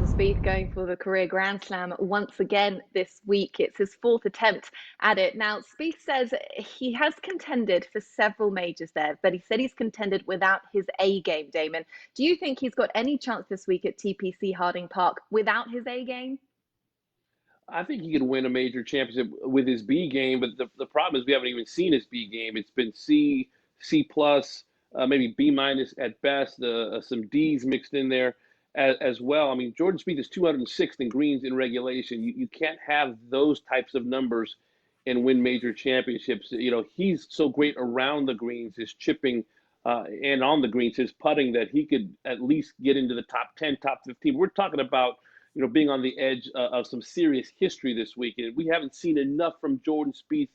Jordan Spieth going for the career Grand Slam once again this week. It's his fourth attempt at it. Now, Spieth says he has contended for several majors there, but he said he's contended without his A game, Damon. Do you think he's got any chance this week at TPC Harding Park without his A game? I think he could win a major championship with his B game, but the problem is we haven't even seen his B game. It's been C, C plus, maybe B minus at best, some D's mixed in there as well. I mean, Jordan Spieth is 206th in greens in regulation. You can't have those types of numbers and win major championships. You know, he's so great around the greens, his chipping, and on the greens, his putting, that he could at least get into the top 10, top 15. We're talking about, being on the edge of some serious history this week. And we haven't seen enough from Jordan Spieth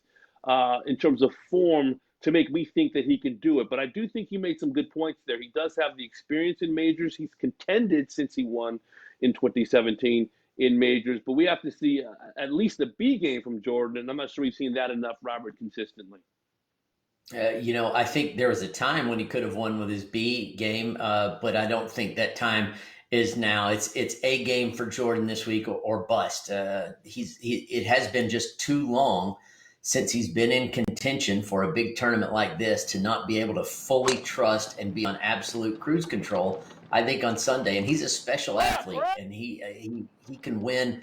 in terms of form to make me think that he can do it. But I do think he made some good points there. He does have the experience in majors. He's contended since he won in 2017 in majors. But we have to see at least the B game from Jordan. And I'm not sure we've seen that enough, Robert, consistently. I think there was a time when he could have won with his B game, but I don't think that time is now. It's A game for Jordan this week or bust. It has been just too long since he's been in contention for a big tournament like this to not be able to fully trust and be on absolute cruise control. I think on Sunday, and he's a special athlete, and he can win,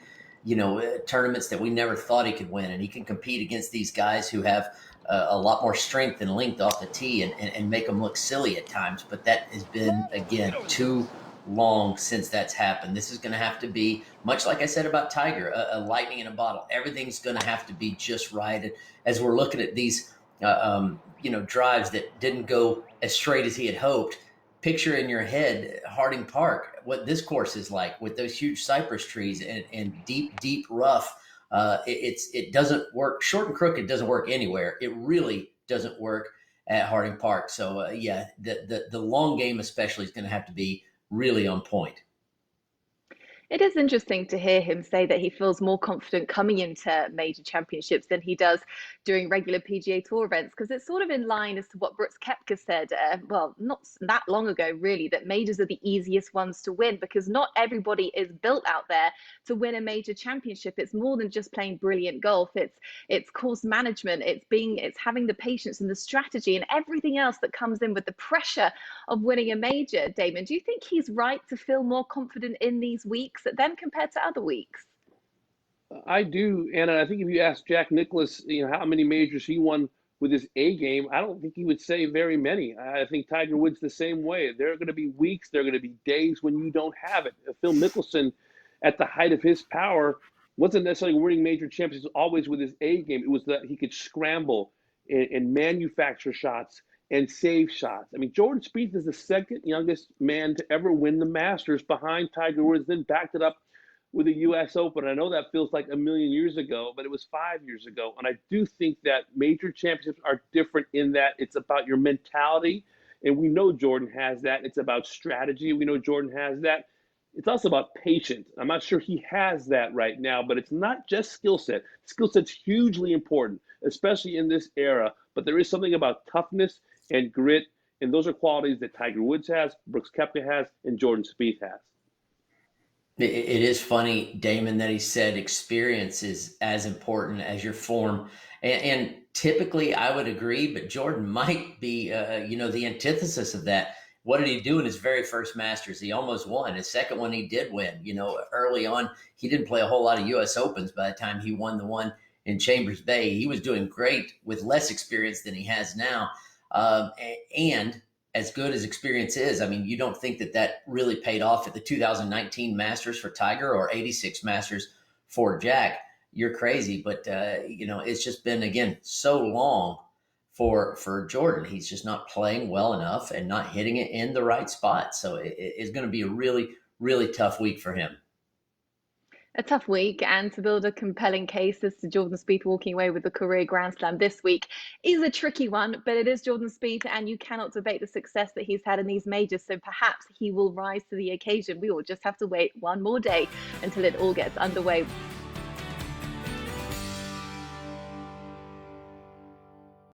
tournaments that we never thought he could win, and he can compete against these guys who have a lot more strength and length off the tee and make them look silly at times. But that has been, again, too long since that's happened. This is going to have to be, much like I said about Tiger, a lightning in a bottle. Everything's going to have to be just right. And as we're looking at these, drives that didn't go as straight as he had hoped, picture in your head Harding Park, what this course is like with those huge cypress trees and deep rough. It doesn't work. Short and crooked doesn't work anywhere. It really doesn't work at Harding Park. So the long game especially is going to have to be really on point. It is interesting to hear him say that he feels more confident coming into major championships than he does during regular PGA Tour events, because it's sort of in line as to what Brooks Koepka said, not that long ago, really, that majors are the easiest ones to win because not everybody is built out there to win a major championship. It's more than just playing brilliant golf. It's course management. It's having the patience and the strategy and everything else that comes in with the pressure of winning a major. Damon, do you think he's right to feel more confident in these weeks than compared to other weeks? I do, and I think if you ask Jack Nicklaus, how many majors he won with his A game, I don't think he would say very many. I think Tiger Woods the same way. There are going to be weeks, there are going to be days when you don't have it. Phil Mickelson, at the height of his power, wasn't necessarily winning major championships always with his A game. It was that he could scramble and manufacture shots and save shots. I mean, Jordan Spieth is the second youngest man to ever win the Masters behind Tiger Woods, then backed it up with the U.S. Open. I know that feels like a million years ago, but it was 5 years ago. And I do think that major championships are different in that it's about your mentality. And we know Jordan has that. It's about strategy. We know Jordan has that. It's also about patience. I'm not sure he has that right now, but it's not just skill set. Skill set's hugely important, especially in this era. But there is something about toughness and grit, and those are qualities that Tiger Woods has, Brooks Koepka has, and Jordan Spieth has. It is funny, Damon, that he said experience is as important as your form. And typically I would agree, but Jordan might be, the antithesis of that. What did he do in his very first Masters? He almost won. His second one, he did win. Early on, he didn't play a whole lot of U.S. Opens by the time he won the one in Chambers Bay. He was doing great with less experience than he has now. And as good as experience is, I mean, you don't think that really paid off at the 2019 Masters for Tiger or 86 Masters for Jack. You're crazy. But, it's just been, again, so long for Jordan. He's just not playing well enough and not hitting it in the right spot. So it's going to be a really, really tough week for him. A tough week, and to build a compelling case as to Jordan Spieth walking away with the career Grand Slam this week is a tricky one, but it is Jordan Spieth, and you cannot debate the success that he's had in these majors, so perhaps he will rise to the occasion. We will just have to wait one more day until it all gets underway.